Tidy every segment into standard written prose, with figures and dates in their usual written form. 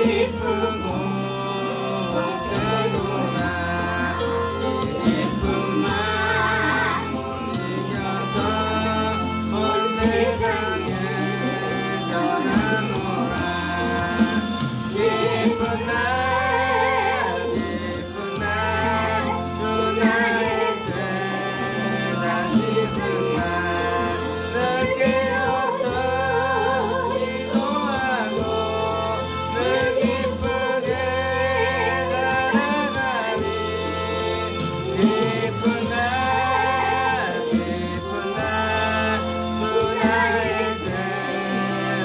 기쁘고 복되도다. 이 기쁨만 이겨서 온 세상에 전하노라. 기쁜 날 주 나의 죄 다 씻은 날 늘 깨어서 기도하고 늘 기쁘게 살아가리. 기쁜 날 주 나의 죄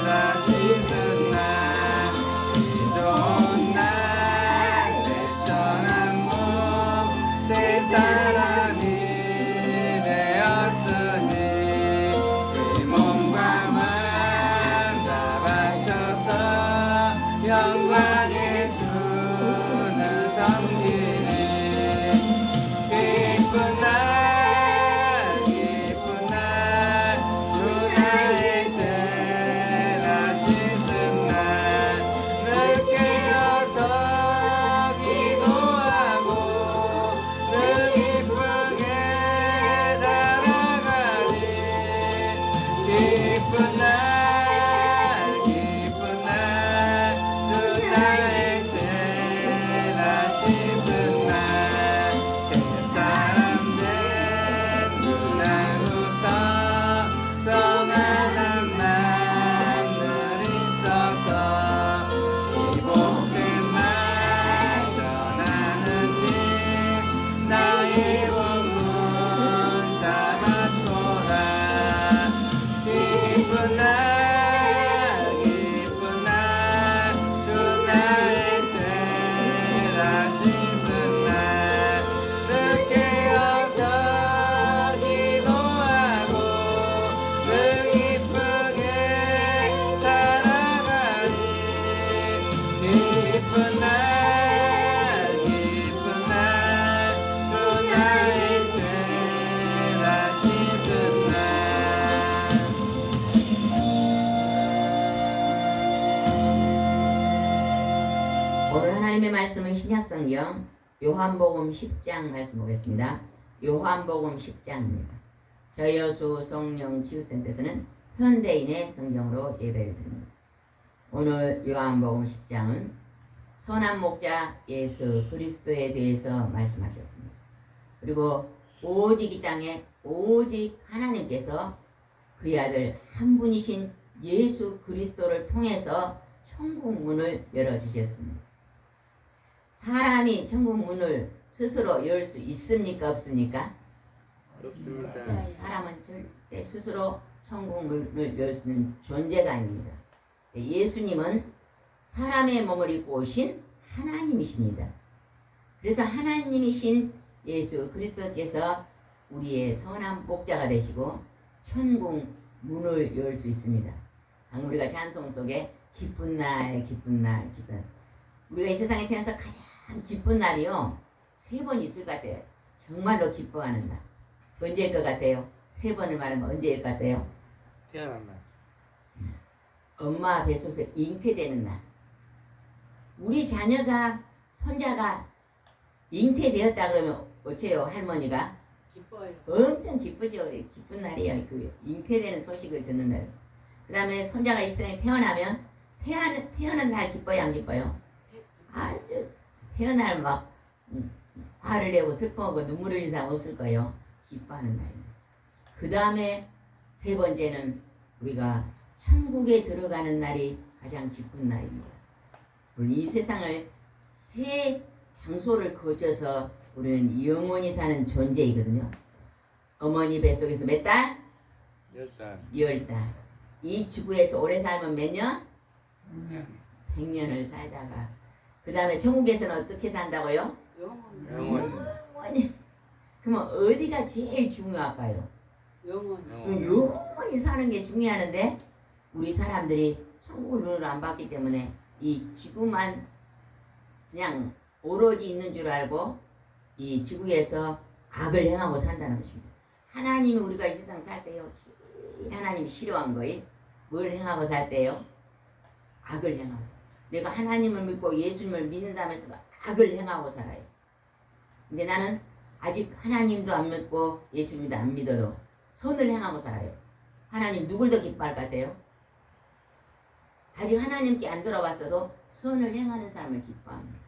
다 씻은 날 이 좋은 날 내전한 몸 새 사람이 되었으니 이 몸과 맘 다 바쳐서 영광의 주는 섬기리. 기쁜 날 주 나의 죄 다 씻은 날 늘 깨어서 기도하고 늘 기쁘게 살아가리. 기쁜 날 주 나의 죄 다 씻은 날 새 사람 된 그날부터 평안한 만늘 있어서 이 복된 말 전하는 일 너희 원문 삼았도다. 기쁜 날 주 나의 죄 다 씻은 날 늘 깨어서 기도하고 늘 기쁘게 살아가리. 기쁜 날 주 나의 죄 다 씻은 날. 오늘 하나님의 말씀은 신약성경 요한복음 10장 말씀 보겠습니다. 요한복음 10장입니다. 저희 여수 성령 치유센터에서는 현대인의 성경으로 예배를 드립니다. 오늘 요한복음 10장은 선한 목자 예수 그리스도에 대해서 말씀하셨습니다. 그리고 오직 이 땅에 오직 하나님께서 그의 아들 한 분이신 예수 그리스도를 통해서 천국 문을 열어주셨습니다. 사람이 천국 문을 스스로 열 수 있습니까? 없습니까? 없습니다. 사람은 절대 스스로 천국 문을 열 수 있는 존재가 아닙니다. 예수님은 사람의 몸을 입고 오신 하나님이십니다. 그래서 하나님이신 예수 그리스도께서 우리의 선한 목자가 되시고 천국 문을 열 수 있습니다. 방금 우리가 찬송 속에 기쁜 날, 기쁜 날, 기쁜 날. 우리가 이 세상에 태어나서 가장 기쁜 날이요 3번 있을 것 같아요. 정말로 기뻐하는 날. 언제일 것 같아요? 3번을 말하면 언제일 것 같아요? 태어난 날. 엄마 뱃속에서 잉태되는 날. 우리 자녀가 손자가 잉태되었다 그러면 어째요? 할머니가 기뻐요. 엄청 기쁘죠. 기쁜 날이에요. 그 잉태되는 소식을 듣는 날. 그 다음에 손자가 이 세상에 태어나면 태어난 날 기뻐요? 안 기뻐요? 아주 태어날 막 화를 내고 슬퍼하고 눈물 흘리는 사람 없을 거예요. 기뻐하는 날입니다. 그 다음에 3번째는 우리가 천국에 들어가는 날이 가장 기쁜 날입니다. 우리 이 세상을 3 장소를 거쳐서 우리는 영원히 사는 존재이거든요. 어머니 뱃속에서 몇 달? 10달. 10달. 이 지구에서 오래 살면 몇 년? 100년을 살다가 그 다음에 천국에서는 어떻게 산다고요? 영원히. 영원히. 그러면 어디가 제일 중요할까요? 영원히. 영원히 사는 게 중요하는데 우리 사람들이 천국을 눈으로 안 봤기 때문에 이 지구만 그냥 오로지 있는 줄 알고 이 지구에서 악을 행하고 산다는 것입니다. 하나님이 우리가 이 세상 살 때요, 하나님이 싫어한 거예요. 뭘 행하고 살 때요? 악을 행하고. 내가 하나님을 믿고 예수님을 믿는다면서 악을 행하고 살아요. 근데 나는 아직 하나님도 안 믿고 예수님도 안 믿어도 선을 행하고 살아요. 하나님 누굴 더 기뻐할 것 같아요? 아직 하나님께 안 들어왔어도 선을 행하는 사람을 기뻐합니다.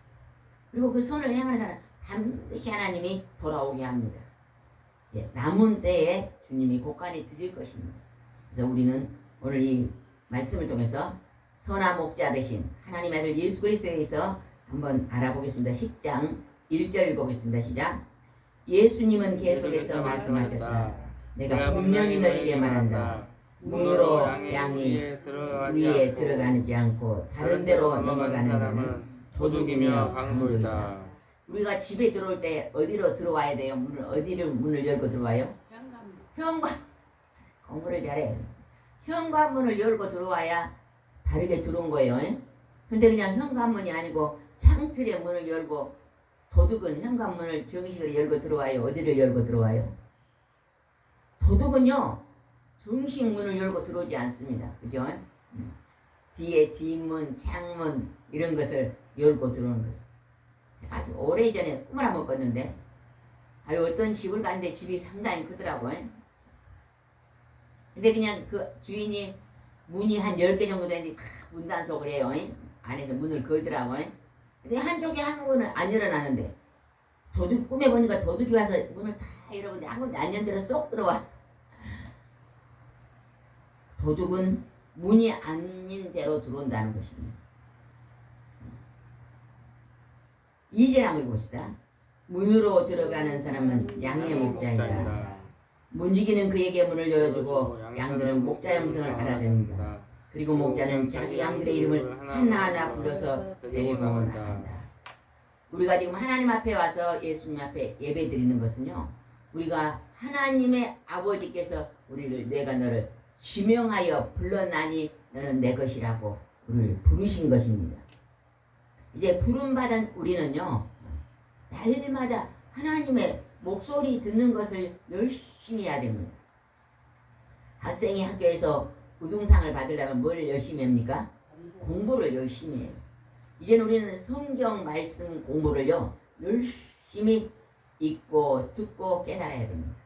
그리고 그 선을 행하는 사람 반드시 하나님이 돌아오게 합니다. 남은 때에 주님이 곳간히 드릴 것입니다. 그래서 우리는 오늘 이 말씀을 통해서 선한 목자 되신 하나님의 아들 예수 그리스도에 대해서 한번 알아보겠습니다. 10장 1절 읽어보겠습니다. 시작. 예수님은 계속해서 말씀하셨다. 내가 분명히 너희에게 말한다. 문으로 양이 위에 들어가지 않고 다른 데로 넘어가는 자는 도둑이며 강도이다. 우리가 집에 들어올 때 어디로 들어와야 돼요? 문을 열고 들어와요? 현관. 공부를 잘해. 현관문을 열고 들어와야 다르게 들어온 거예요. 근데 그냥 현관문이 아니고 창틀의 문을 열고 도둑은 현관문을 정식으로 열고 들어와요. 어디를 열고 들어와요? 도둑은요 정식 문을 열고 들어오지 않습니다. 그죠? 뒤에 뒷문, 창문 이런 것을 열고 들어오는 거예요. 아주 오래전에 꿈을 한번 꿨는데 어떤 집을 갔는데 집이 상당히 크더라고요. 근데 그냥 그 주인이 문이 한 10개 정도 되는데 문단속을 해요. 안에서 문을 걸더라고요. 근데 한쪽에 한 문을 안 열어놨는데 꿈에 보니까 도둑이 와서 문을 다 열어보는데 한 군데 안 연대로 쏙 들어와. 도둑은 문이 아닌 대로 들어온다는 것입니다. 이제 한번 봅시다. 문으로 들어가는 사람은 양의 목자이다. 문지기는 그에게 문을 열어주고 양들은 목자의 음성을 알아듣는다. 그리고 목자는 자기 양들의 이름을 하나하나 불러서 데리고 나간다. 우리가 지금 하나님 앞에 와서 예수님 앞에 예배 드리는 것은요, 우리가 하나님의 아버지께서 내가 너를 지명하여 불렀나니 너는 내 것이라고 우리를 부르신 것입니다. 이제 부름받은 우리는요, 날마다 하나님의 목소리 듣는 것을 열심히 해야 됩니다. 학생이 학교에서 우등상을 받으려면 뭘 열심히 합니까? 공부를 열심히 해요. 이제는 우리는 성경 말씀 공부를요 열심히 읽고 듣고 깨달아야 됩니다.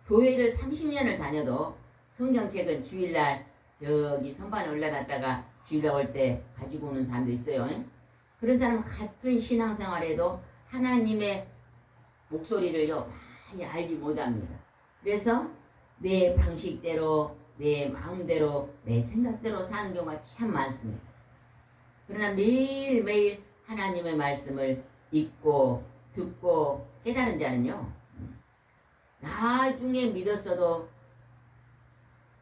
교회를 30년을 다녀도 성경책은 주일날 저기 선반에 올라놨다가 주일날 올 때 가지고 오는 사람도 있어요. 그런 사람은 같은 신앙생활에도 하나님의 목소리를요 많이 알지 못합니다. 그래서 내 방식대로 내 마음대로 내 생각대로 사는 경우가 참 많습니다. 그러나 매일매일 하나님의 말씀을 읽고 듣고 깨달은 자는요 나중에 믿었어도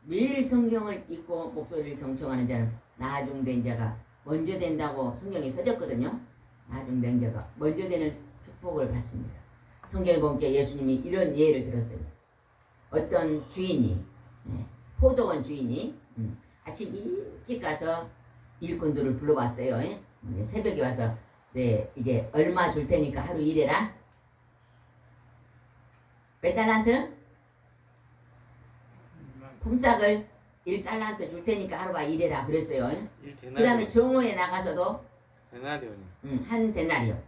매일 성경을 읽고 목소리를 경청하는 자는 나중된 자가 먼저 된다고 성경에 써졌거든요. 나중된 자가 먼저 되는 축복을 받습니다. 성경에 보니까 예수님이 이런 예를 들었어요. 어떤 주인이 포도원 주인이 아침 일찍 가서 일꾼들을 불러봤어요. 새벽에 와서 이제 얼마 줄 테니까 하루 일해라. 몇 달란트? 품삯을 1달란트 줄 테니까 하루가 일해라 그랬어요. 그 다음에 정오에 나가서도 한 데나리온.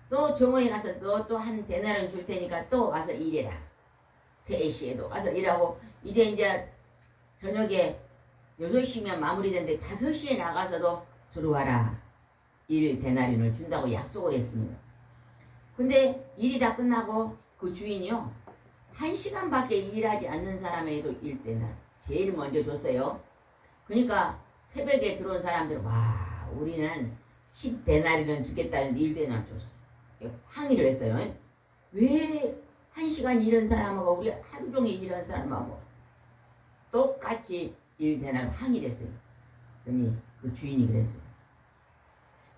또 정오에 가서 너 또 한 데나리온 줄 테니까 또 와서 일해라. 3시에도 와서 일하고 이제 저녁에 6시면 마무리되는데 5시에 나가서도 들어와라. 1데나리온을 준다고 약속을 했습니다. 근데 일이 다 끝나고 그 주인이요 1시간밖에 일하지 않는 사람에도 1데나리온 제일 먼저 줬어요. 그러니까 새벽에 들어온 사람들은 와 우리는 10데나리온 주겠다 했는데 1데나리온 줬어. 항의를 했어요. 왜 1시간 일한 사람하고 우리 하루 종일 일한 사람하고 똑같이 1데나리온 항의를 했어요. 그러니 그 주인이 그랬어요.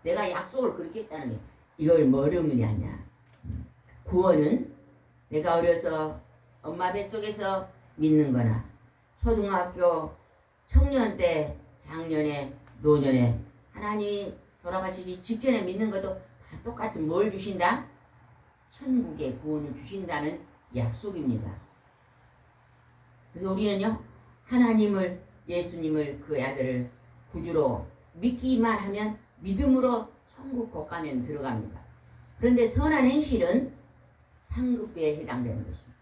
내가 약속을 그렇게 했다는 게 이걸 뭐르문이 하냐. 구원은 내가 어려서 엄마 뱃속에서 믿는 거나 초등학교 청년 때 작년에 노년에 하나님이 돌아가시기 직전에 믿는 것도 다 똑같은 뭘 주신다? 천국의 구원을 주신다는 약속입니다. 그래서 우리는요 하나님을 예수님을 그 아들을 구주로 믿기만 하면 믿음으로 천국 곳간에 들어갑니다. 그런데 선한 행실은 상급비에 해당되는 것입니다.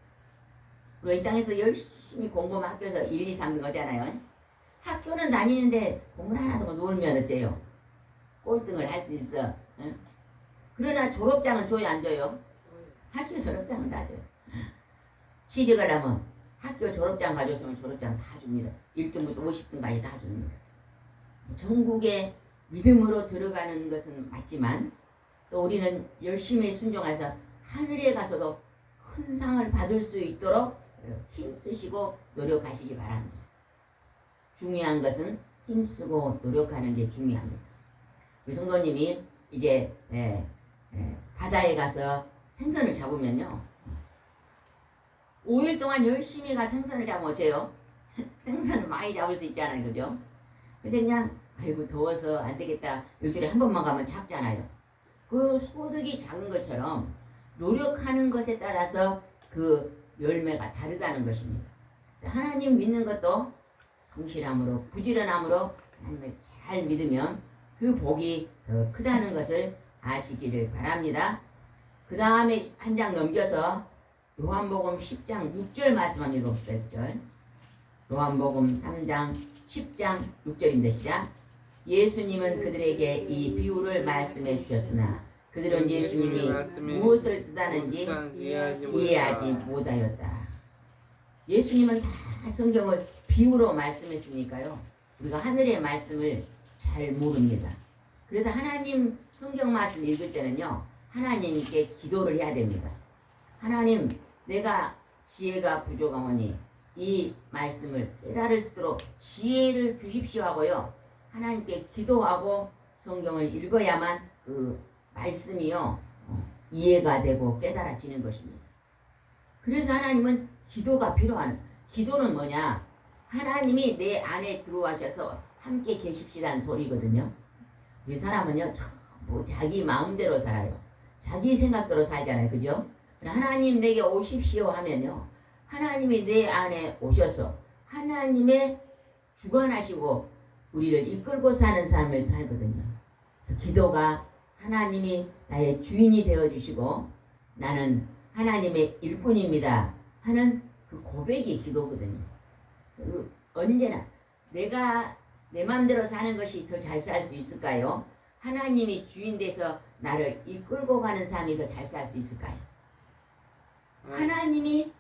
우리가 이 땅에서 열심히 공부하면 학교에서 1, 2, 3등 하잖아요. 학교는 다니는데 공부를 하나도 못 놀면 어째요? 꼴등을 할 수 있어. 응? 그러나 졸업장은 줘야 안 줘요? 학교 졸업장은 다 줘요. 취직을 하면 학교 졸업장 가져오면 졸업장 다 줍니다. 1등부터 50등까지 다 줍니다. 전국에 믿음으로 들어가는 것은 맞지만 또 우리는 열심히 순종해서 하늘에 가서도 큰 상을 받을 수 있도록 힘쓰시고 노력하시기 바랍니다. 중요한 것은 힘쓰고 노력하는 게 중요합니다. 우리 성도님이 이제 바다에 가서 생선을 잡으면요 5일 동안 열심히 가 생선을 잡으면 어째요? 생선을 많이 잡을 수 있잖아요, 그죠? 근데 그냥 아이고 더워서 안 되겠다 일주일에 한 번만 가면 잡잖아요. 그 소득이 작은 것처럼 노력하는 것에 따라서 그 열매가 다르다는 것입니다. 하나님 믿는 것도 성실함으로 부지런함으로 하나님을 잘 믿으면 그 복이 더 크다는 것을 아시기를 바랍니다. 그 다음에 한 장 넘겨서 요한복음 10장 6절 말씀만 읽어봅시다. 6절. 요한복음 3장 10장 6절인데 시작. 예수님은 그들에게 이 비유를 말씀해 주셨으나 그들은 예수님이 무엇을 뜻하는지 이해하지 못하였다. 예수님은 다 성경을 비유로 말씀했으니까요. 우리가 하늘의 말씀을 잘 모릅니다. 그래서 하나님 성경 말씀 읽을 때는요. 하나님께 기도를 해야 됩니다. 하나님 내가 지혜가 부족하오니 이 말씀을 깨달을 수 있도록 지혜를 주십시오 하고요. 하나님께 기도하고 성경을 읽어야만 그 말씀이요 이해가 되고 깨달아지는 것입니다. 그래서 하나님은 기도가 필요한 기도는 뭐냐? 하나님이 내 안에 들어와셔서 함께 계십시다는 소리거든요. 우리 사람은요 뭐 자기 마음대로 살아요. 자기 생각대로 살잖아요, 그죠? 하나님 내게 오십시오 하면요 하나님이 내 안에 오셔서 하나님의 주관하시고 우리를 이끌고 사는 삶을 살거든요. 그래서 기도가 하나님이 나의 주인이 되어주시고 나는 하나님의 일꾼입니다 하는 그 고백이 기도거든요. 언제나 내가 내 마음대로 사는 것이 더 잘 살 수 있을까요? 하나님이 주인 돼서 나를 이끌고 가는 삶이 더 잘 살 수 있을까요? 하나님이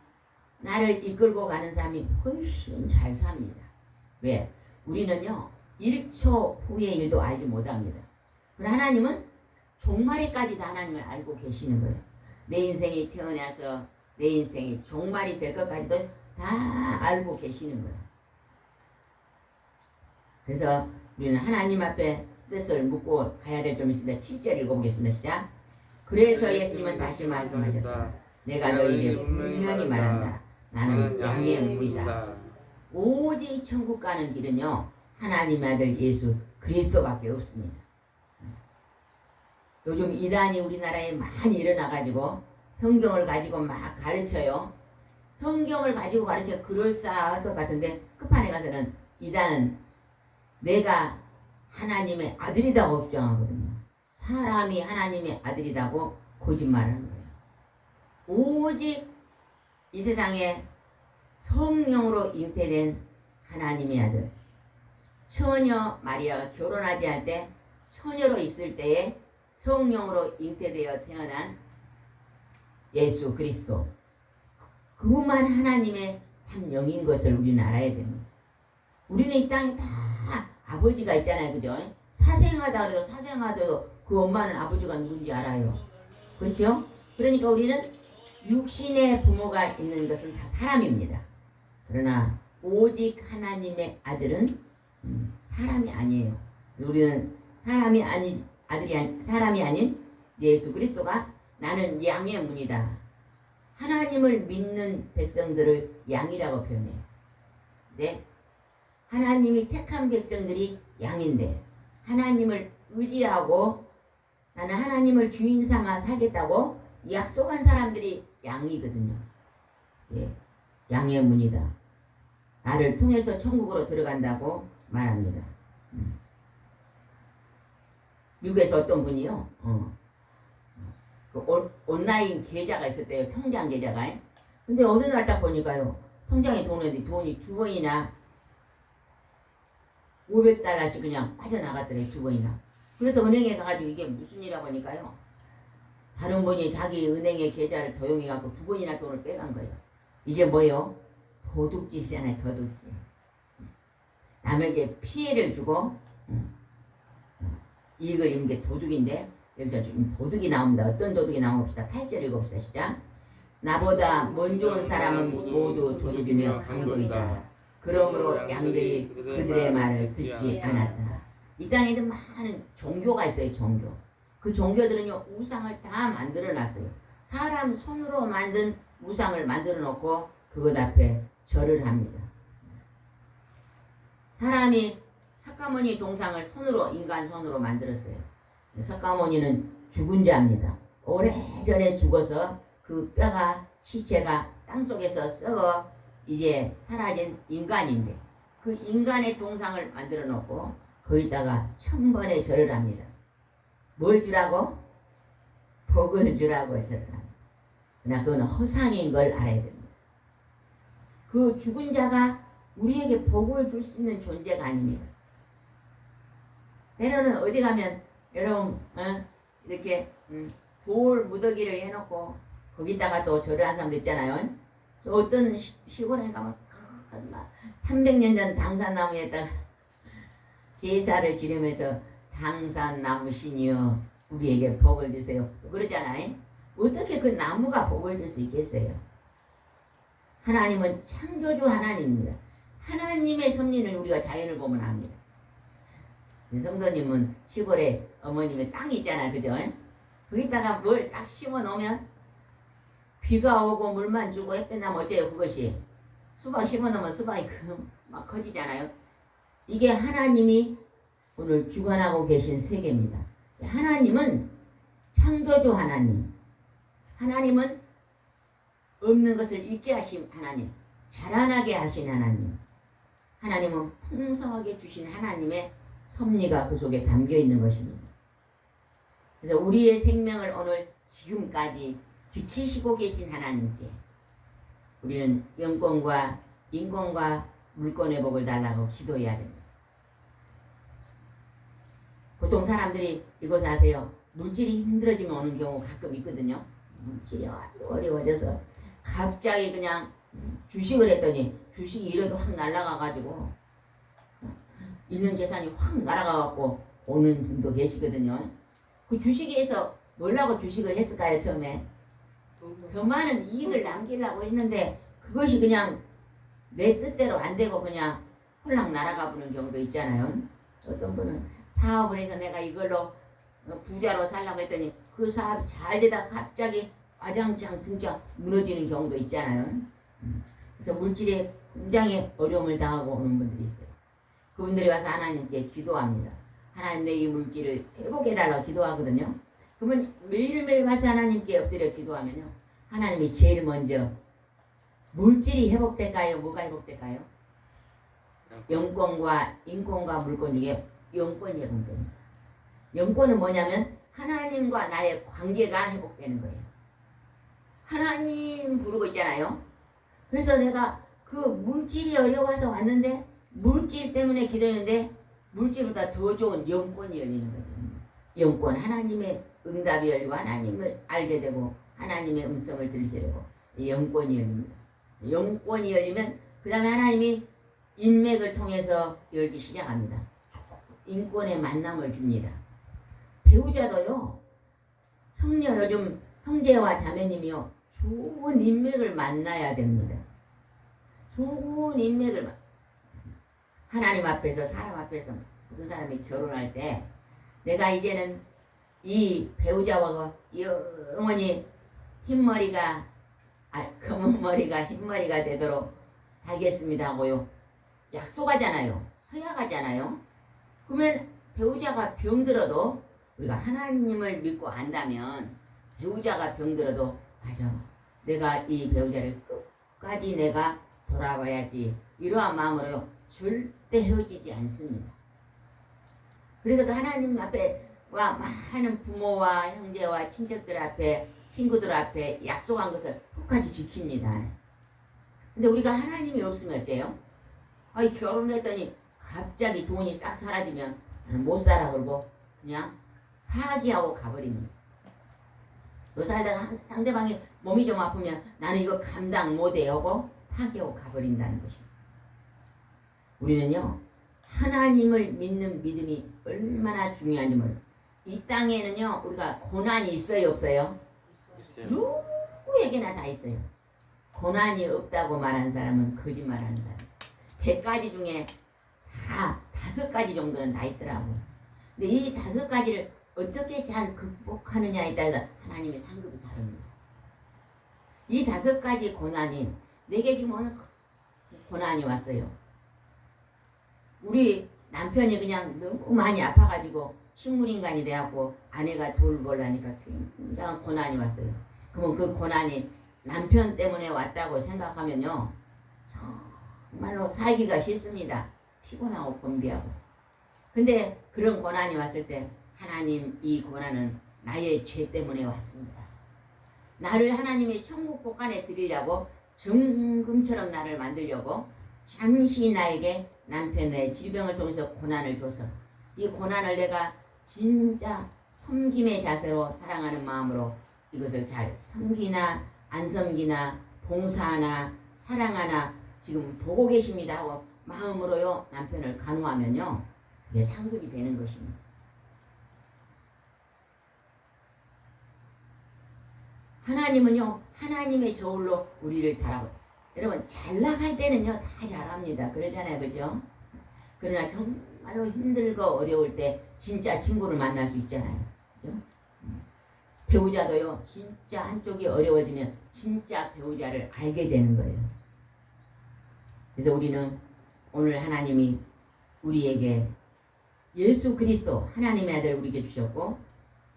나를 이끌고 가는 삶이 훨씬 잘 삽니다. 왜? 우리는요 1초 후의 일도 알지 못합니다. 그러나 하나님은 종말에까지도 하나님을 알고 계시는 거예요. 내 인생이 태어나서 내 인생이 종말이 될 것까지도 다 알고 계시는 거예요. 그래서 우리는 하나님 앞에 뜻을 묻고 가야 될 점이 있습니다. 7절 읽어보겠습니다. 시작. 그래서 예수님은 다시 말씀하셨다. 내가 너희에게 분명히 말한다. 나는 양의 물이다. 오직 천국 가는 길은요 하나님의 아들 예수 그리스도밖에 없습니다. 요즘 이단이 우리나라에 많이 일어나가지고 성경을 가지고 막 가르쳐요. 성경을 가지고 가르쳐 그럴싸할 것 같은데 끝판에 가서는 이단은 내가 하나님의 아들이라고 주장하거든요. 사람이 하나님의 아들이라고 거짓말하는 거예요. 오직 이 세상에 성령으로 잉태된 하나님의 아들 처녀 마리아가 결혼하지 않을 때 처녀로 있을 때에 성령으로 잉태되어 태어난 예수 그리스도 그분만 하나님의 참 영인 것을 우리는 알아야 됩니다. 우리는 이 땅에 다 아버지가 있잖아요, 그죠? 사생하다 그래도 사생하더라도 그 엄마는 아버지가 누군지 알아요. 그렇죠? 그러니까 우리는 육신의 부모가 있는 것은 다 사람입니다. 그러나 오직 하나님의 아들은 사람이 아니에요. 우리는 사람이 아닌 사람이 아닌 예수 그리스도가 나는 양의 문이다. 하나님을 믿는 백성들을 양이라고 표현해요. 네? 하나님이 택한 백성들이 양인데 하나님을 의지하고 나는 하나님을 주인 삼아 살겠다고 약속한 사람들이 양이거든요. 예, 양의 문이다. 나를 통해서 천국으로 들어간다고 말합니다. 미국에서 어떤 분이요. 그 온라인 계좌가 있었대요. 통장 계좌가. 근데 어느 날 딱 보니까요. 통장에 돈이 두 번이나 500달러씩 그냥 빠져나갔더래요. 두 번이나. 그래서 은행에 가가지고 이게 무슨 일이라고 하니까요. 다른 분이 자기 은행의 계좌를 도용해갖고 두 번이나 돈을 빼간 거예요. 이게 뭐예요? 도둑짓이잖아요. 도둑짓. 남에게 피해를 주고 이익을 입는 게 도둑인데 여기서 지금 도둑이 나옵니다. 어떤 도둑이 나옵시다. 8절 읽어봅시다. 시작. 나보다 먼저 온 사람은 모두 도둑이며 강도이다. 그러므로 양들이 그들의 말을 듣지 않았다. 이 땅에는 많은 종교가 있어요. 종교. 그 종교들은요. 우상을 다 만들어놨어요. 사람 손으로 만든 우상을 만들어 놓고 그것 앞에 절을 합니다. 사람이 석가모니 동상을 인간 손으로 만들었어요. 석가모니는 죽은 자입니다. 오래전에 죽어서 그 뼈가 시체가 땅속에서 썩어 이제 사라진 인간인데 그 인간의 동상을 만들어 놓고 거기다가 1000번의 절을 합니다. 뭘 주라고? 복을 주라고 절을 합니다. 그러나 그건 허상인 걸 알아야 됩니다. 그 죽은 자가 우리에게 복을 줄 수 있는 존재가 아닙니다. 때로는 어디 가면 여러분 이렇게 돌 무더기를 해놓고 거기다가 또 절을 한 사람도 있잖아요. 또 어떤 시골에 가면 300년 전 당산나무에다가 제사를 지내면서 당산나무 신이여 우리에게 복을 주세요. 그러잖아요. 어떻게 그 나무가 복을 줄 수 있겠어요? 하나님은 창조주 하나님입니다. 하나님의 섭리는 우리가 자연을 보면 압니다. 성도님은 시골에 어머님의 땅이 있잖아요. 그죠? 거기다가 뭘 딱 심어 놓으면 비가 오고 물만 주고 햇볕 나면 어째요? 그것이 수박 심어 놓으면 수박이 막 커지잖아요. 이게 하나님이 오늘 주관하고 계신 세계입니다. 하나님은 창조주 하나님. 하나님은 없는 것을 있게 하신 하나님. 자라나게 하신 하나님. 하나님은 풍성하게 주신 하나님의 섭리가 그 속에 담겨 있는 것입니다. 그래서 우리의 생명을 오늘 지금까지 지키시고 계신 하나님께 우리는 영권과 인권과 물권의 복을 달라고 기도해야 됩니다. 보통 사람들이 이것을 아세요. 물질이 힘들어지면 오는 경우 가끔 있거든요. 물질이 아주 어려워져서 갑자기 그냥 주식을 했더니 주식이 이래도 확 날아가가지고 있는 재산이 확 날아가갖고 오는 분도 계시거든요. 그 주식에서 뭐라고 주식을 했을까요? 처음에 더 많은 이익을 남기려고 했는데 그것이 그냥 내 뜻대로 안 되고 그냥 홀랑 날아가 버리는 경우도 있잖아요. 어떤 분은 사업을 해서 내가 이걸로 부자로 살려고 했더니 그 사업이 잘 되다가 갑자기 와장창 진짜 무너지는 경우도 있잖아요. 그래서 물질에 굉장히 어려움을 당하고 오는 분들이 있어요. 그분들이 와서 하나님께 기도합니다. 하나님 내 이 물질을 회복해달라고 기도하거든요. 그러면 매일매일 와서 하나님께 엎드려 기도하면요. 하나님이 제일 먼저 물질이 회복될까요? 뭐가 회복될까요? 영권과 인권과 물권 중에 영권이 회복됩니다. 영권은 뭐냐면 하나님과 나의 관계가 회복되는 거예요. 하나님 부르고 있잖아요. 그래서 내가 그 물질이 어려워서 왔는데 물질 때문에 기도했는데 물질보다 더 좋은 영권이 열리는 거예요. 영권, 하나님의 응답이 열리고 하나님을 알게 되고 하나님의 음성을 들리게 되고 영권이 열립니다. 영권이 열리면 그 다음에 하나님이 인맥을 통해서 열기 시작합니다. 인권의 만남을 줍니다. 배우자도요. 성녀 요즘 형제와 자매님이요. 좋은 인맥을 만나야 됩니다. 좋은 인맥을 하나님 앞에서 사람 앞에서 그 사람이 결혼할 때 내가 이제는 이 배우자와 영원히 흰머리가 검은 머리가 흰머리가 되도록 살겠습니다 하고요. 약속하잖아요. 서약하잖아요. 그러면 배우자가 병들어도 우리가 하나님을 믿고 안다면 배우자가 병들어도 맞아. 내가 이 배우자를 끝까지 내가 돌아봐야지. 이러한 마음으로요. 절대 헤어지지 않습니다. 그래서 그 하나님 앞에 와 많은 부모와 형제와 친척들 앞에 친구들 앞에 약속한 것을 끝까지 지킵니다. 근데 우리가 하나님이 없으면 어째요? 아이 결혼을 했더니 갑자기 돈이 싹 사라지면 나는 못 살아 그러고 그냥 파기하고 가버립니다. 또 살다가 상대방이 몸이 좀 아프면 나는 이거 감당 못해 하고 파기하고 가버린다는 것입니다. 우리는요 하나님을 믿는 믿음이 얼마나 중요한지 몰라요. 이 땅에는요 우리가 고난이 있어요 없어요? 있어요. 누구에게나 다 있어요. 고난이 없다고 말하는 사람은 거짓말하는 사람. 100가지 중에 다 5가지 정도는 다 있더라고요. 근데 이 5가지를 어떻게 잘 극복하느냐에 따라서 하나님의 상급이 다릅니다. 이 5가지 고난이 내게 지금 오늘 고난이 왔어요. 우리 남편이 그냥 너무 많이 아파가지고 식물인간이 돼갖고 아내가 돌보려니까 굉장한 고난이 왔어요. 그러면 그 고난이 남편 때문에 왔다고 생각하면요 정말로 살기가 싫습니다. 피곤하고 곤비하고. 근데 그런 고난이 왔을 때 하나님 이 고난은 나의 죄 때문에 왔습니다. 나를 하나님의 천국 곳간에 드리려고 정금처럼 나를 만들려고 잠시 나에게 남편의 질병을 통해서 고난을 줘서 이 고난을 내가 진짜 섬김의 자세로 사랑하는 마음으로 이것을 잘 섬기나 안 섬기나 봉사하나 사랑하나 지금 보고 계십니다 하고 마음으로요 남편을 간호하면요 그게 상급이 되는 것입니다. 하나님은요 하나님의 저울로 우리를 달하고 여러분 잘 나갈 때는요 다 잘합니다. 그러잖아요 그죠? 그러나 정말로 힘들고 어려울 때 진짜 친구를 만날 수 있잖아요. 그죠? 배우자도요 진짜 한쪽이 어려워지면 진짜 배우자를 알게 되는 거예요. 그래서 우리는 오늘 하나님이 우리에게 예수 그리스도 하나님의 아들 우리에게 주셨고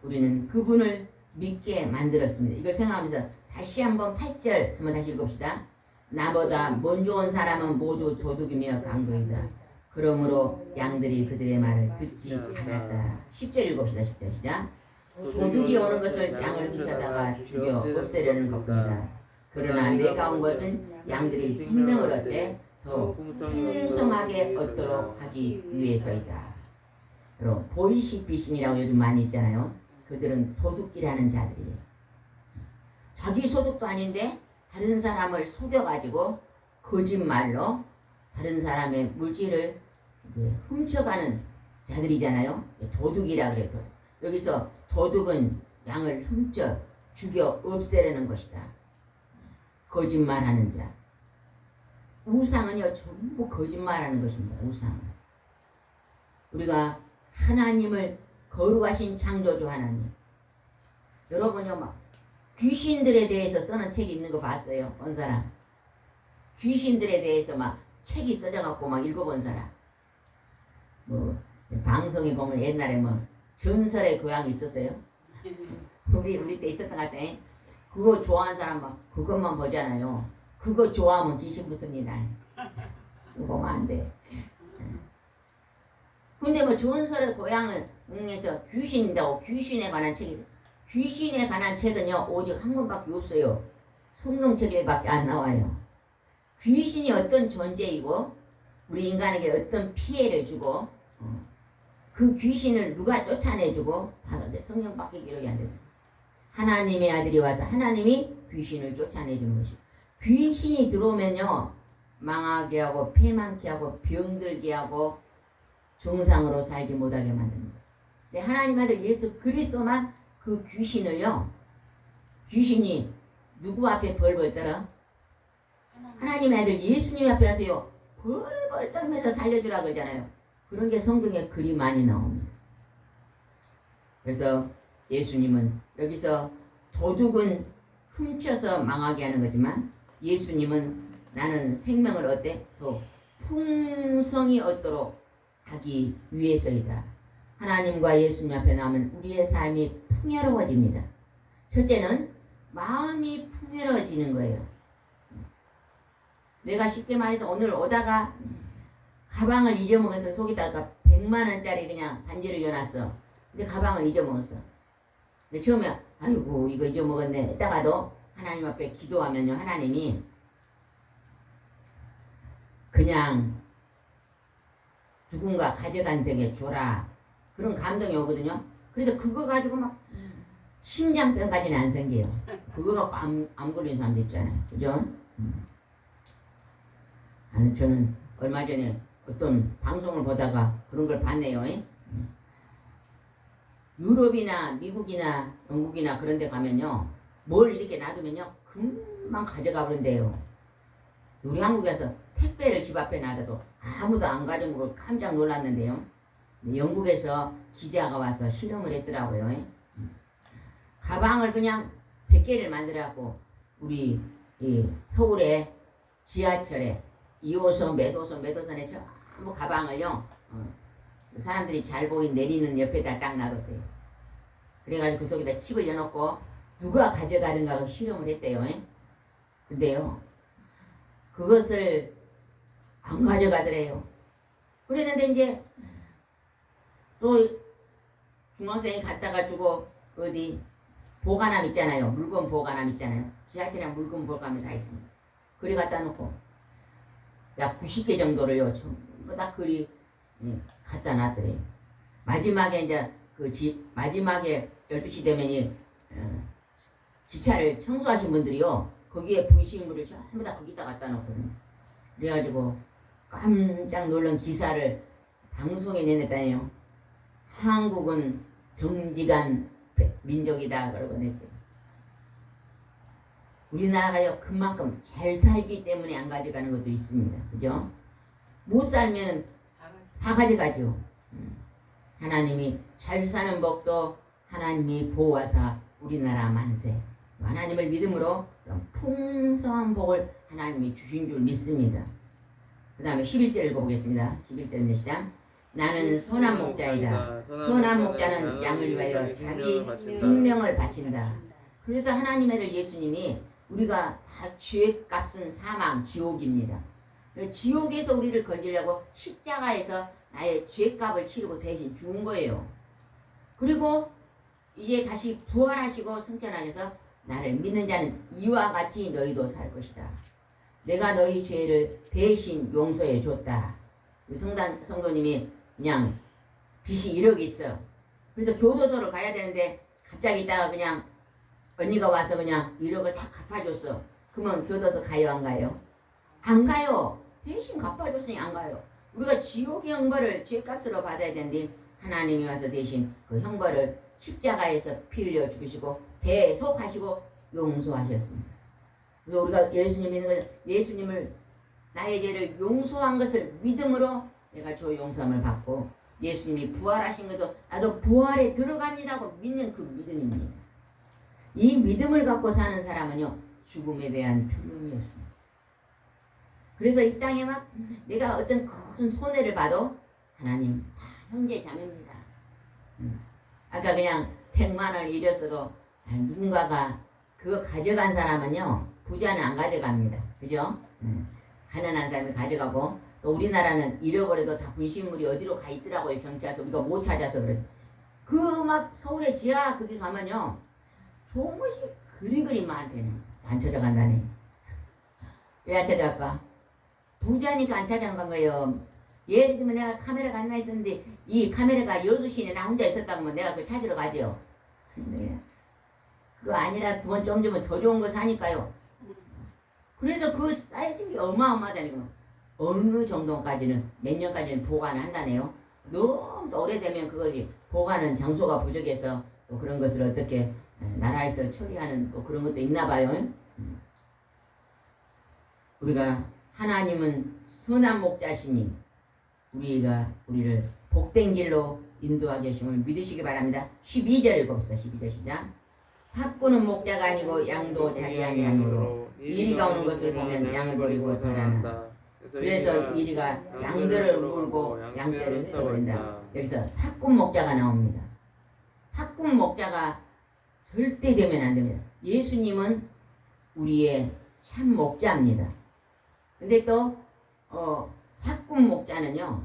우리는 그분을 믿게 만들었습니다. 이걸 생각하면서 다시 한번 8절 한번 다시 읽읍시다. 나보다 먼 좋은 사람은 모두 도둑이며 강도이다. 그러므로 양들이 그들의 말을 듣지 않았다. 10절 읽읍시다. 10절 시작. 도둑이 오는 것을 양을 훔쳐다가 죽여 없애려는 것뿐이다. 그러나 내가 온 것은 양들이 생명을 얻되 더 풍성하게 얻도록 하기 위해서이다. 여러분 보이시피심이라고 요즘 많이 있잖아요. 그들은 도둑질하는 자들이에요. 자기 소득도 아닌데 다른 사람을 속여가지고 거짓말로 다른 사람의 물질을 훔쳐가는 자들이잖아요. 도둑이라 그래요. 여기서 도둑은 양을 훔쳐 죽여 없애려는 것이다. 거짓말하는 자. 우상은요 전부 거짓말하는 것입니다. 우상은. 우리가 하나님을 거룩하신 창조주 하나님. 여러분요 막 귀신들에 대해서 쓰는 책이 있는 거 봤어요? 본 사람? 귀신들에 대해서 막 책이 써져갖고 막 읽어본 사람? 뭐 방송에 보면 옛날에 뭐 전설의 고향이 있었어요? 우리 때 있었던 것 같아. 그거 좋아하는 사람 막 그것만 보잖아요. 그거 좋아하면 귀신 붙습니다. 그거 보면 안 돼. 근데 뭐 전설의 고향에서 귀신이라고 귀신에 관한 책이 있어요. 귀신에 관한 책은요 오직 한 권밖에 없어요. 성경책에밖에 안 나와요. 귀신이 어떤 존재이고 우리 인간에게 어떤 피해를 주고 그 귀신을 누가 쫓아내주고 다 성경밖에 기록이 안 됐어요. 하나님의 아들이 와서 하나님이 귀신을 쫓아내주는 것이죠. 귀신이 들어오면요 망하게 하고 패망케 하고 병들게 하고 정상으로 살지 못하게 만듭니다. 근데 하나님 아들 예수 그리스도만 그 귀신을요 귀신이 누구 앞에 벌벌 떨어? 하나님의 아들 예수님 앞에 가서요 벌벌 떨면서 살려주라 그러잖아요. 그런 게 성경에 글이 많이 나옵니다. 그래서 예수님은 여기서 도둑은 훔쳐서 망하게 하는 거지만 예수님은 나는 생명을 얻되 또 풍성히 얻도록 하기 위해서이다. 하나님과 예수님 앞에 나오면 우리의 삶이 풍요로워집니다. 첫째는 마음이 풍요로워지는 거예요. 내가 쉽게 말해서 오늘 오다가 가방을 잊어먹어서 속에다가 100만 원짜리 그냥 반지를 여놨어. 근데 가방을 잊어먹었어. 근데 처음에 아이고 이거 잊어먹었네 했다가도 하나님 앞에 기도하면요 하나님이 그냥 누군가 가져간 데게 줘라 그런 감동이 오거든요. 그래서 그거 가지고 막 심장병까지는 안 생겨요. 그거 갖고 암 걸린 사람도 있잖아요. 그죠? 아니 저는 얼마 전에 어떤 방송을 보다가 그런 걸 봤네요. 유럽이나 미국이나 영국이나 그런 데 가면요 뭘 이렇게 놔두면요 금방 가져가 버린대요. 우리 한국에서 택배를 집 앞에 놔둬도 아무도 안 가져온 걸 깜짝 놀랐는데요. 영국에서 기자가 와서 실험을 했더라고요. 가방을 그냥 100개를 만들어갖고 우리 이 서울의 지하철에 2호선, 몇 호선에 전부 가방을요 사람들이 잘 보인 내리는 옆에다 딱 놔뒀대요. 그래가지고 그 속에다 칩을 넣어놓고 누가 가져가는가 실험을 했대요. 근데요 그것을 안 가져가더래요. 그랬는데 이제 또 중학생이 갖다가 주고 어디 보관함 있잖아요. 물건 보관함 있잖아요. 지하철에 물건 보관함이 다 있습니다. 그리 갖다 놓고 약 90개 정도를요 전부 다 그리 갖다 놨더래요. 마지막에 이제 그 집 마지막에 12시 되면이 기차를 청소하신 분들이요 거기에 분식물을 전부 다 거기다 갖다 놓거든요. 그래가지고 깜짝 놀란 기사를 방송에 내냈다니요. 한국은 정직한 민족이다 그러고 냈대요. 우리나라가요 그만큼 잘 살기 때문에 안 가져가는 것도 있습니다. 그죠? 못 살면 다 가져가죠. 하나님이 잘 사는 법도 하나님이 보호하사 우리나라 만세. 하나님을 믿음으로 풍성한 복을 하나님이 주신 줄 믿습니다. 그 다음에 11절 읽어보겠습니다. 11절 시작. 나는 선한 목자이다. 선한 목자는 양을 위하여 자기 생명을 바친다. 그래서 하나님의 아들 예수님이 우리가 다 죄값은 사망, 지옥입니다. 지옥에서 우리를 건지려고 십자가에서 나의 죄값을 치르고 대신 죽은 거예요. 그리고 이제 다시 부활하시고 승천하셔서 나를 믿는 자는 이와 같이 너희도 살 것이다. 내가 너희 죄를 대신 용서해 줬다. 우리 성도님이 그냥 빚이 1억 있어. 그래서 교도소를 가야 되는데 갑자기 있다가 그냥 언니가 와서 그냥 1억을 다 갚아줬어. 그러면 교도소 가요 안 가요? 안 가요. 대신 갚아줬으니 안 가요. 우리가 지옥의 형벌을 죄값으로 받아야 되는데 하나님이 와서 대신 그 형벌을 십자가에서 피 흘려 죽으시고 대속하시고 용서하셨습니다. 그래서 우리가 예수님 믿는 것은 예수님을 나의 죄를 용서한 것을 믿음으로 내가 저 용서함을 받고 예수님이 부활하신 것도 나도 부활에 들어갑니다 하고 믿는 그 믿음입니다. 이 믿음을 갖고 사는 사람은요 죽음에 대한 두려움이 없습니다. 그래서 이 땅에 막 내가 어떤 큰 손해를 봐도 하나님 다 형제 자매입니다. 아까 그냥 100만 원을 잃었어도 누군가가 그거 가져간 사람은요 부자는 안 가져갑니다. 그죠? 가난한 사람이 가져가고 또 우리나라는 잃어버려도 다 분식물이 어디로 가 있더라고요. 경찰서 우리가 못 찾아서 그래. 그 막 서울의 지하 거기 가면요 좋은 것이 그리 많대는 안 찾아간다네. 왜 안 찾아갈까? 부자니까 안 찾아간 거예요. 예를 들면 내가 카메라가 하나 있었는데 이 카메라가 여수시내 나 혼자 있었다고 하면 내가 그걸 찾으러 가죠. 그거 아니라 돈 좀 주면 더 좋은 거 사니까요. 그래서 그 사이즈가 어마어마하다니까. 어느 정도까지는 몇 년까지는 보관을 한다네요. 너무 오래되면 그거지 보관은 장소가 부족해서 또 그런 것을 어떻게 나라에서 처리하는 또 그런 것도 있나 봐요. 우리가 하나님은 선한 목자시니 우리를 복된 길로 인도하게 하심을 믿으시기 바랍니다. 12절 읽읍시다. 12절 시작. 삭구는 목자가 아니고 양도 자기 아니하므로 이리가 오는 것을 보면 양을 버리고 달아나. 그래서 이리가 양들을 물고 양떼를 흩어버린다. 여기서 삭군 목자가 나옵니다. 삭군 목자가 절대 되면 안 됩니다. 예수님은 우리의 참 목자입니다. 근데 또 삭군 목자는요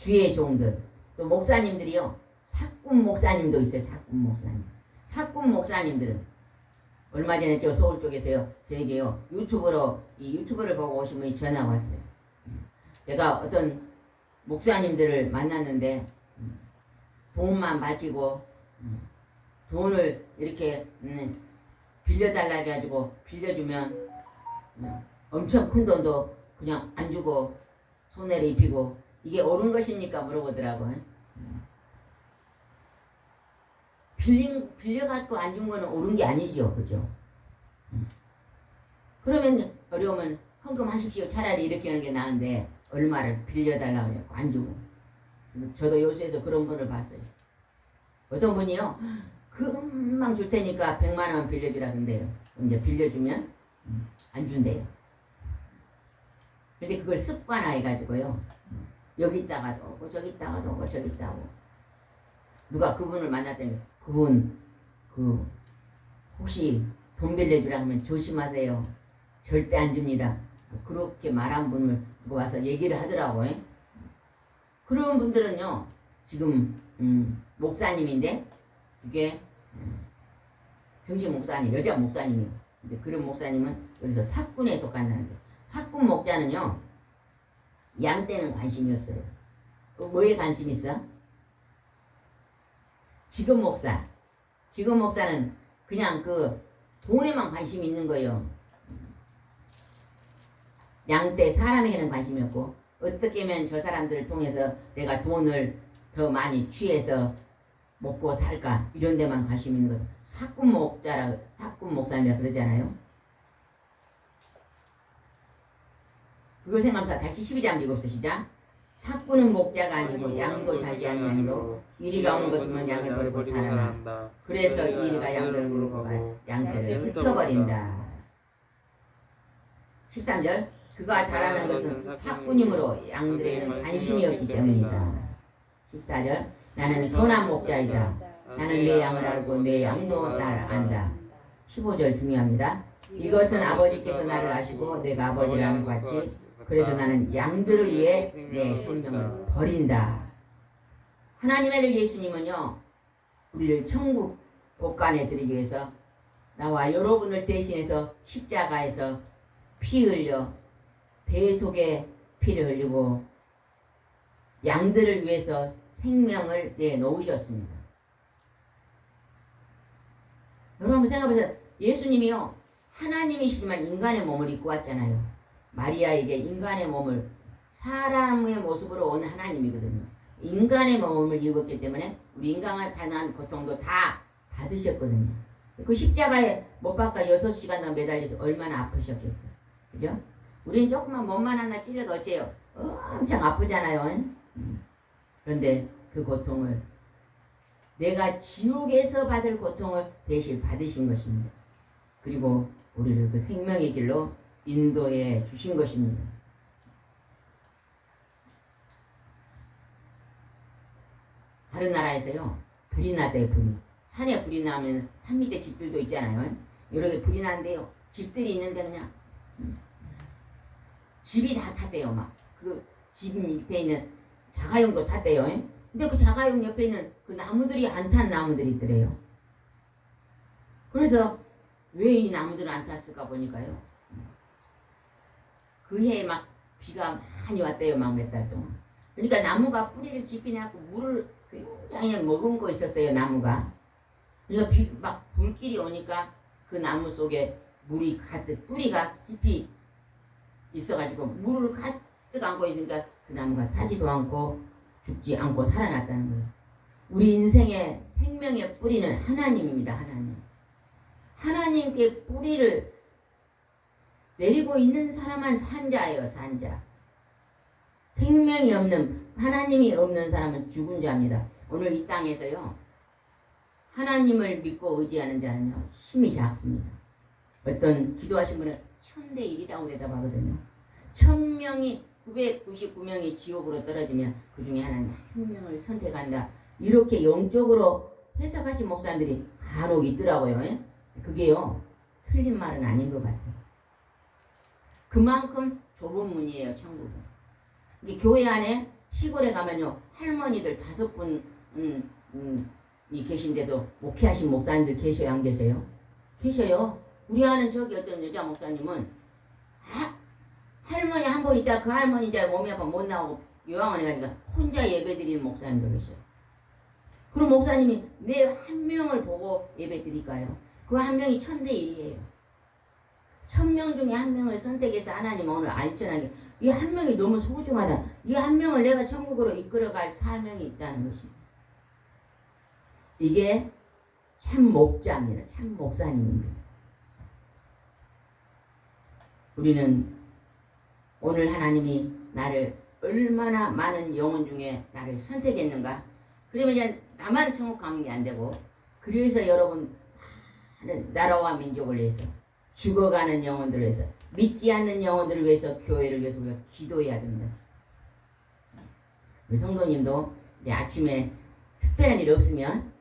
주의 종들, 또 목사님들이요. 사꾼 목사님도 있어요. 사꾼 목사님. 사꾼 목사님들은 얼마 전에 저 서울 쪽에서요. 저에게요. 유튜브를 보고 오신 분이 전화가 왔어요. 제가 어떤 목사님들을 만났는데 돈만 맡기고 돈을 이렇게 빌려달라 해가지고 빌려주면 엄청 큰 돈도 그냥 안 주고 손해를 입히고 이게 옳은 것입니까? 물어보더라고요. 빌려갖고 안 준 거는 옳은 게 아니죠. 그죠? 그러면 어려우면 헌금하십시오. 차라리 이렇게 하는 게 나은데 얼마를 빌려달라고 해서 안 주고. 저도 요새에서 그런 분을 봤어요. 어떤 분이요. 금방 줄 테니까 100만 원 빌려주라던데요. 이제 빌려주면 안 준대요. 근데 그걸 습관화해가지고요. 여기 있다가도 오고 저기 있다가도 오고 저기 있다고. 누가 그분을 만났더니 그분 혹시 돈 빌려주라 하면 조심하세요. 절대 안 줍니다. 그렇게 말한 분을 와서 얘기를 하더라고요. 그런 분들은요. 지금 목사님인데 그게 병신 목사님, 여자 목사님이에요. 근데 그런 목사님은 여기서 사꾼에 속한다는데 사꾼 목자는요. 양 떼는 관심이 없어요. 뭐에 관심 있어? 지금 목사는 그냥 그 돈에만 관심이 있는 거예요. 양떼 사람에게는 관심이 없고 어떻게 하면 저 사람들을 통해서 내가 돈을 더 많이 취해서 먹고 살까 이런 데만 관심 있는 것은 사꾼 목사님이라 그러잖아요. 그걸 생각하면서 다시 12장 읽읍시다. 시작. 사꾼은 목자가 아니고 양도 자기 아니므로 이리가 오는 것은 양을 버리고 달아나 그래서 이리가 양들을 물고 양떼를 흩어버린다. 13절 그가 달아난 것은 사꾼이므로 양들에게는 관심이 없기 때문이다. 14절 나는 선한 목자이다. 나는 내 양을 알고 내 양도 나를 안다. 15절 중요합니다. 이것은 아버지께서 나를 아시고 내가 아버지를 아는 것 같이 그래서 나는 양들을 위해 내 생명을 버린다. 하나님의 아들 예수님은요. 우리를 천국 곳간에 드리기 위해서 나와 여러분을 대신해서 십자가에서 피 흘려 배 속에 피를 흘리고 양들을 위해서 생명을 내놓으셨습니다. 여러분 한번 생각해보세요. 예수님이요. 하나님이시지만 인간의 몸을 입고 왔잖아요. 마리아에게 인간의 몸을 사람의 모습으로 온 하나님이거든요. 인간의 몸을 입었기 때문에 우리 인간을 받는 고통도 다 받으셨거든요. 그 십자가에 못 박아 6시간 매달려서 얼마나 아프셨겠어요. 그죠? 우리는 조금만 몸만 하나 찔려도 어째요? 엄청 아프잖아요. 그런데 그 고통을 내가 지옥에서 받을 고통을 대신 받으신 것입니다. 그리고 우리를 그 생명의 길로 인도해 주신 것입니다. 다른 나라에서요. 불이 나대요. 불이. 산에 불이 나면 산 밑에 집들도 있잖아요. 이렇게 불이 나는데요. 집들이 있는데 그냥 집이 다 탔대요. 막 그 집 밑에 있는 자가용도 탔대요. 근데 그 자가용 옆에 있는 그 나무들이 안 탄 나무들이 있더래요. 그래서 왜 이 나무들을 안 탔을까 보니까요. 그 해에 막 비가 많이 왔대요. 막 몇 달 동안. 그러니까 나무가 뿌리를 깊이 내고 물을 굉장히 머금고 있었어요. 나무가. 그러니까 막 불길이 오니까 그 나무 속에 물이 가득 뿌리가 깊이 있어가지고 물을 가득 안고 있으니까 그 나무가 타지도 않고 죽지 않고 살아났다는 거예요. 우리 인생의 생명의 뿌리는 하나님입니다. 하나님. 하나님께 뿌리를 내리고 있는 사람은 산자예요. 산자. 생명이 없는 하나님이 없는 사람은 죽은 자입니다. 오늘 이 땅에서요. 하나님을 믿고 의지하는 자는요. 힘이 작습니다. 어떤 기도하신 분은 1000대 1이라고 대답하거든요. 1000명이 999명이 지옥으로 떨어지면 그 중에 하나님 한 명을 선택한다. 이렇게 영적으로 해석하신 목사님들이 간혹 있더라고요. 그게요. 틀린 말은 아닌 것 같아요. 그만큼 좁은 문이에요. 천국은. 이게 교회 안에 시골에 가면요 할머니들 5분 이 계신데도 목회하신 목사님들 계셔요 안 계세요? 계셔요. 우리 아는 저기 어떤 여자 목사님은 할머니 한 번 있다 그 할머니 이제 몸이 아파 못 나오고 요양원에 가니까 혼자 예배드리는 목사님도 계셔요. 그럼 목사님이 내 한 명을 보고 예배 드릴까요? 그 한 명이 1000대 1이에요. 1000명 중에 한 명을 선택해서 하나님 오늘 안전하게 이 한 명이 너무 소중하다. 이 한 명을 내가 천국으로 이끌어갈 사명이 있다는 것입니다. 이게 참 목자입니다. 참 목사님입니다. 우리는 오늘 하나님이 나를 얼마나 많은 영혼 중에 나를 선택했는가? 그러면 이제 나만 천국 가는 게 안 되고 그래서 여러분 많은 나라와 민족을 위해서 죽어가는 영혼들을 위해서 믿지 않는 영혼들을 위해서 교회를 위해서 우리가 기도해야 됩니다. 우리 성도님도 이제 아침에 특별한 일 없으면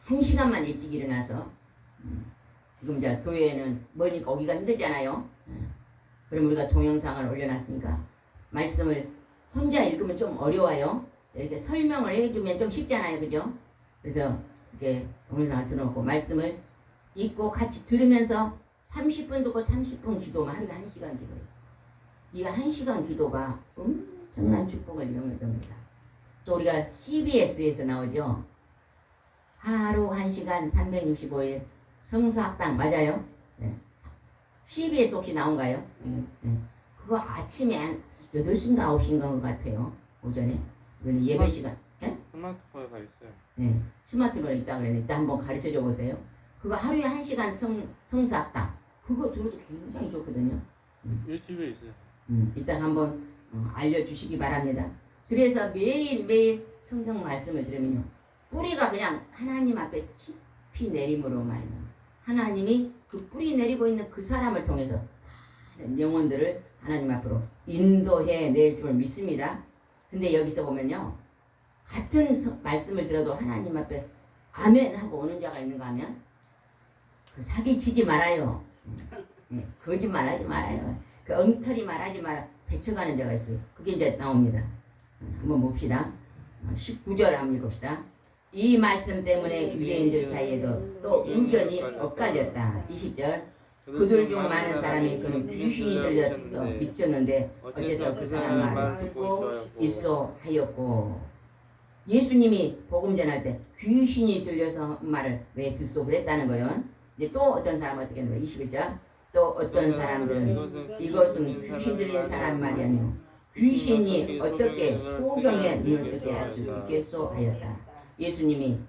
한 시간만 일찍 일어나서 지금 이제 교회에는 머니까 오기가 힘들잖아요. 그럼 우리가 동영상을 올려놨으니까 말씀을 혼자 읽으면 좀 어려워요. 이렇게 설명을 해주면 좀 쉽잖아요, 그죠? 그래서 이렇게 동영상을 틀어놓고 말씀을 읽고 같이 들으면서 30분 듣고 30분 기도만 하루에 1시간 기도해요. 이 1시간 기도가 엄청난 축복을 이용해줍니다. 또 우리가 CBS에서 나오죠. 하루 1시간 365일 성서학당 맞아요? 네. CBS 혹시 나온가요? 네. 그거 아침에 한 8시인가 9시인가 것 같아요. 오전에. 우리는 예배 시간. 네? 스마트폰에서 있어요. 네. 스마트폰에 있다 그랬는데 이따 한번 가르쳐줘 보세요. 그거 하루에 1시간 성서학당. 그거 들어도 굉장히 좋거든요. 유튜브에 있어요. 이따 한번 알려주시기 바랍니다. 그래서 매일매일 성경 말씀을 들으면요. 뿌리가 그냥 하나님 앞에 깊이 내림으로 말이야. 하나님이 그 뿌리 내리고 있는 그 사람을 통해서 많은 영혼들을 하나님 앞으로 인도해 낼 줄 믿습니다. 근데 여기서 보면요. 같은 말씀을 들어도 하나님 앞에 아멘 하고 오는 자가 있는가 하면 그 사기치지 말아요. 거짓말 하지 말아요. 그 엉터리 말하지 마라. 배쳐가는 자가 있어요. 그게 이제 나옵니다. 한번 봅시다. 19절 한번 읽읍시다. 이 말씀 때문에 유대인들 사이에도 또 의견이 엇갈렸다. 20절. 그들 중 많은 사람이 그는 귀신이 들려서 미쳤는데 어째서 그 사람 말을 듣고 있어 하였고. 예수님이 복음 전할 때 귀신이 들려서 한 말을 왜 듣소 그랬다는 거예요. 이제 또 어떤 사람은 어떻게 하는 거예요? 21절. 또 어떤 사람들은 이것은 귀신 들린 사람 말이 아니오 귀신이 어떻게 소경의 눈을 뜨게 할 수 있겠소 하였다. 예수님이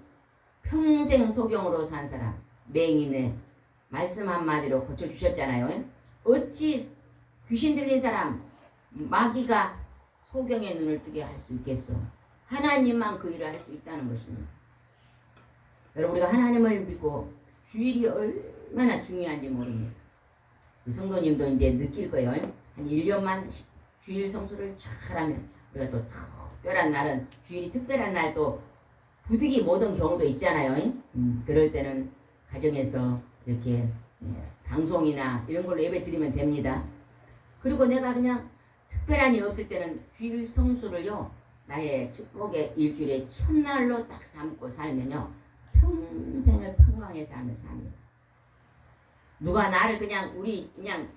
평생 소경으로 산 사람 맹인의 말씀 한마디로 고쳐주셨잖아요. 어찌 귀신 들린 사람 마귀가 소경의 눈을 뜨게 할 수 있겠소. 하나님만 그 일을 할 수 있다는 것입니다. 여러분 우리가 하나님을 믿고 주일이 얼마나 중요한지 모릅니다. 성도님도 이제 느낄 거예요. 한 1년만 주일 성수를 잘하면 우리가 또 특별한 날은 주일이 특별한 날 또 부득이 못 온 경우도 있잖아요. 그럴 때는 가정에서 이렇게 방송이나 이런 걸로 예배 드리면 됩니다. 그리고 내가 그냥 특별한 일 없을 때는 주일 성수를요 나의 축복의 일주일의 첫날로 딱 삼고 살면요 평생을 평강에 살면서 삽니다. 누가 나를 그냥 우리 그냥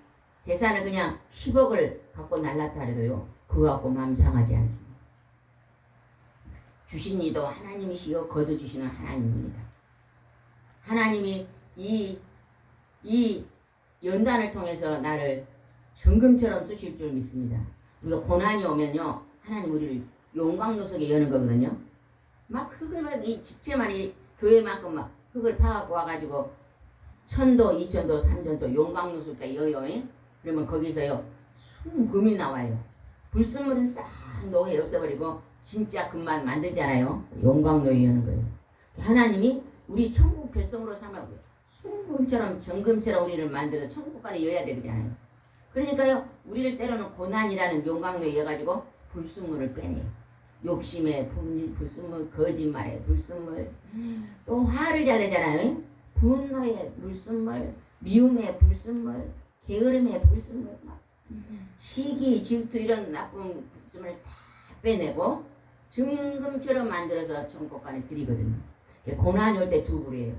대산을 그냥 10억을 갖고 날랐다 해도요 그거 갖고 마음 상하지 않습니다. 주신 이도 하나님이시요 거두주시는 하나님입니다. 하나님이 이 연단을 통해서 나를 정금처럼 쓰실 줄 믿습니다. 우리가 고난이 오면요 하나님 우리를 용광로석에 여는 거거든요. 막 흙을 막 이 집채만 이 교회만큼 막 흙을 파갖고 와가지고 1000도, 2000도, 3000도 용광로석에 여요. 그러면 거기서요 순금이 나와요. 불순물은 싹 녹아 없어버리고 진짜 금만 만들잖아요. 용광로에 여는 거예요. 하나님이 우리 천국 백성으로 삼아 순금처럼 정금처럼 우리를 만들어서 천국까지 여야 되잖아요. 그러니까요 우리를 때로는 고난이라는 용광로에 여가지고 불순물을 빼내요. 욕심에 불순물, 거짓말에 불순물, 또 화를 잘 내잖아요. 분노에 불순물, 미움에 불순물, 게으름에 불순물, 막 시기, 질투 이런 나쁜 불순물을 다 빼내고 정금처럼 만들어서 천국간에 드리거든요. 고난이 올 때 두 부류예요.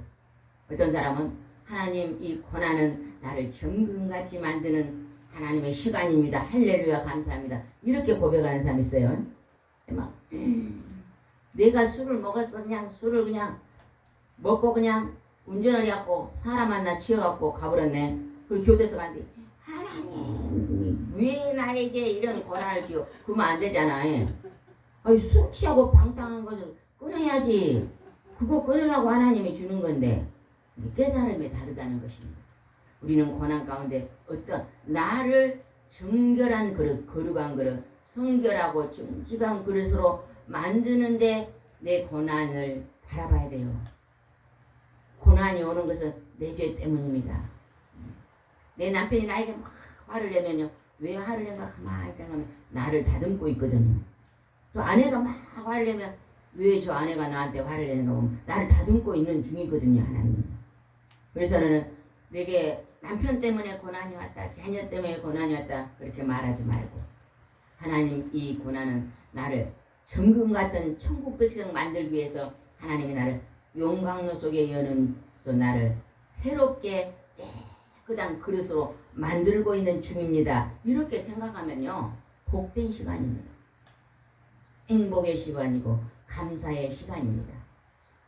어떤 사람은 하나님 이 고난은 나를 정금같이 만드는 하나님의 시간입니다. 할렐루야 감사합니다. 이렇게 고백하는 사람이 있어요. 막 내가 술을 먹었어. 그냥 술을 그냥 먹고 그냥 운전을 해갖고 사람 만나 치여갖고 가버렸네. 그리고 교대서 갔는데 하나님 왜 나에게 이런 고난을 주요? 그러면 안 되잖아요. 아니, 술 취하고 방탕한 것을 끊어야지. 그거 끊으라고 하나님이 주는 건데 깨달음이 다르다는 것입니다. 우리는 고난 가운데 어떤 나를 정결한 그릇, 거룩한 그릇, 성결하고 정직한 그릇으로 만드는데 내 고난을 바라봐야 돼요. 고난이 오는 것은 내 죄 때문입니다. 내 남편이 나에게 막 화를 내면요. 왜 화를 내가 가만히 생각하면 나를 다듬고 있거든요. 또 아내가 막 화를 내면 왜 저 아내가 나한테 화를 내는가 보면 나를 다듬고 있는 중이거든요. 하나님. 그래서는 내게 남편 때문에 고난이 왔다, 자녀 때문에 고난이 왔다 그렇게 말하지 말고 하나님 이 고난은 나를 정금 같은 천국 백성 만들기 위해서 하나님이 나를 용광로 속에 여는서 나를 새롭게 깨끗한 그릇으로 만들고 있는 중입니다. 이렇게 생각하면요 복된 시간입니다. 행복의 시간이고 감사의 시간입니다.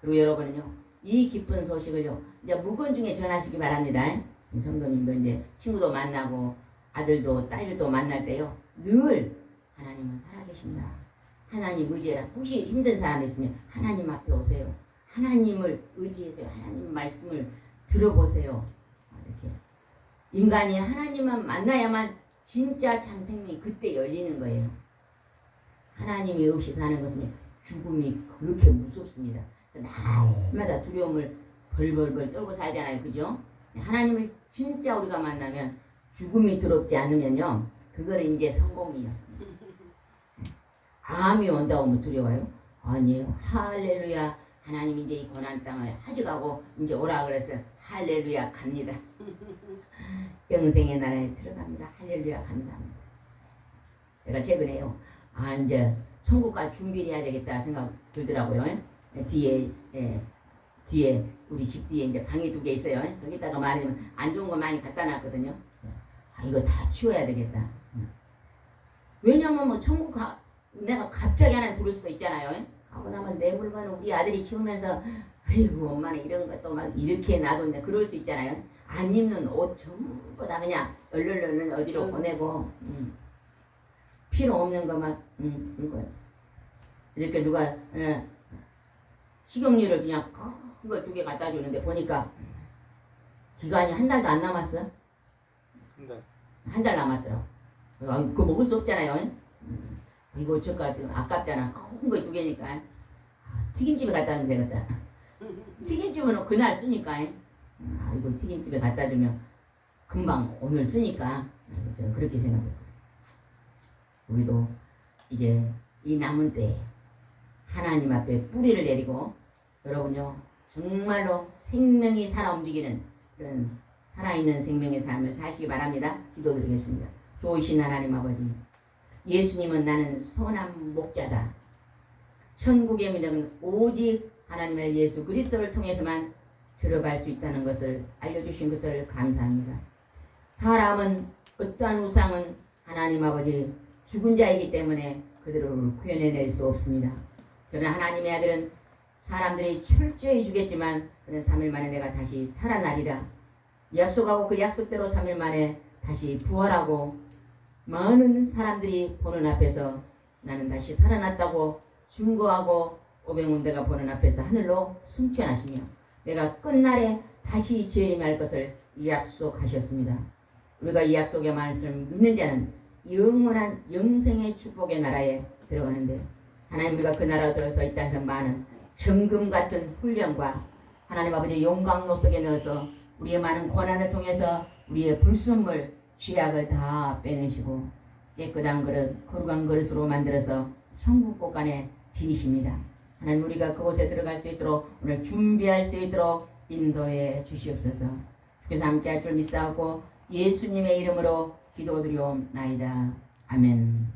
그리고 여러분은요 이 기쁜 소식을요 이제 무건 중에 전하시기 바랍니다. 성도님도 이제 친구도 만나고 아들도 딸도 만날 때요 늘 하나님은 살아계신다. 하나님 의지해라. 혹시 힘든 사람이 있으면 하나님 앞에 오세요. 하나님을 의지해서요. 하나님 말씀을 들어보세요. 이렇게 인간이 하나님만 만나야만 진짜 참 생명이 그때 열리는 거예요. 하나님이 없이 사는 것은 죽음이 그렇게 무섭습니다. 날마다 두려움을 벌벌벌 떨고 살잖아요. 그죠? 하나님을 진짜 우리가 만나면 죽음이 두렵지 않으면요. 그거는 이제 성공이었습니다. 암이 온다고 하면 두려워요? 아니에요. 할렐루야. 하나님 이제 이 고난 땅을 가져가고 이제 오라 그래서 할렐루야 갑니다. 영생의 나라에 들어갑니다. 할렐루야 감사합니다. 제가 최근에요. 이제 천국 갈 준비를 해야 되겠다 생각 들더라고요. 뒤에 우리 집 뒤에 이제 방이 2개 있어요. 거기다가 말하면 안 좋은 거 많이 갖다 놨거든요. 이거 다 치워야 되겠다. 왜냐면 뭐 천국 내가 갑자기 하나 들을 수도 있잖아요. 하고 나면 내 물건을 우리 아들이 치우면서 아이고 엄마는 이런 것도 막 이렇게 놔뒀네 그럴 수 있잖아요. 안 입는 옷 전부 다 그냥 얼른 어디로 보내고 필요 없는 것만 이거 이렇게 누가 식용유를 그냥 큰 걸 2개 갖다 주는데 보니까 기간이 한 달도 안 남았어. 한 달 남았더라고. 그거 먹을 수 없잖아요. 이거 저까 아깝잖아. 큰 거 2개니까 튀김집에 갖다 주면 되겠다. 튀김집은 그날 쓰니까 이거 튀김집에 갖다 주면 금방 오늘 쓰니까 저는 그렇게 생각해요. 우리도 이제 이 남은 때에 하나님 앞에 뿌리를 내리고 여러분요 정말로 생명이 살아 움직이는 그런 살아있는 생명의 삶을 사시기 바랍니다. 기도드리겠습니다. 좋으신 하나님 아버지, 예수님은 나는 선한 목자다. 천국의 문은 오직 하나님의 예수 그리스도를 통해서만 들어갈 수 있다는 것을 알려주신 것을 감사합니다. 사람은 어떠한 우상은 하나님 아버지 죽은 자이기 때문에 그들을 구해낼 수 없습니다. 그러나 하나님의 아들은 사람들이 철저히 죽겠지만 그는 3일 만에 내가 다시 살아나리라 약속하고 그 약속대로 3일 만에 다시 부활하고 많은 사람들이 보는 앞에서 나는 다시 살아났다고 증거하고 500문대가 보는 앞에서 하늘로 승천하시며 내가 끝날에 다시 재림할 것을 약속하셨습니다. 우리가 이 약속의 말씀을 믿는 자는 영원한 영생의 축복의 나라에 들어가는데 하나님 우리가 그 나라로 들어서 이 땅에서 많은 정금 같은 훈련과 하나님 아버지 용광로 속에 넣어서 우리의 많은 고난을 통해서 우리의 불순물 죄악을 다 빼내시고 깨끗한 그릇 거룩한 그릇으로 만들어서 천국 곳간에 지니십니다. 하나님 우리가 그곳에 들어갈 수 있도록 오늘 준비할 수 있도록 인도해 주시옵소서. 주께서 함께할 줄 믿사오고 예수님의 이름으로 기도드리옵나이다. 아멘.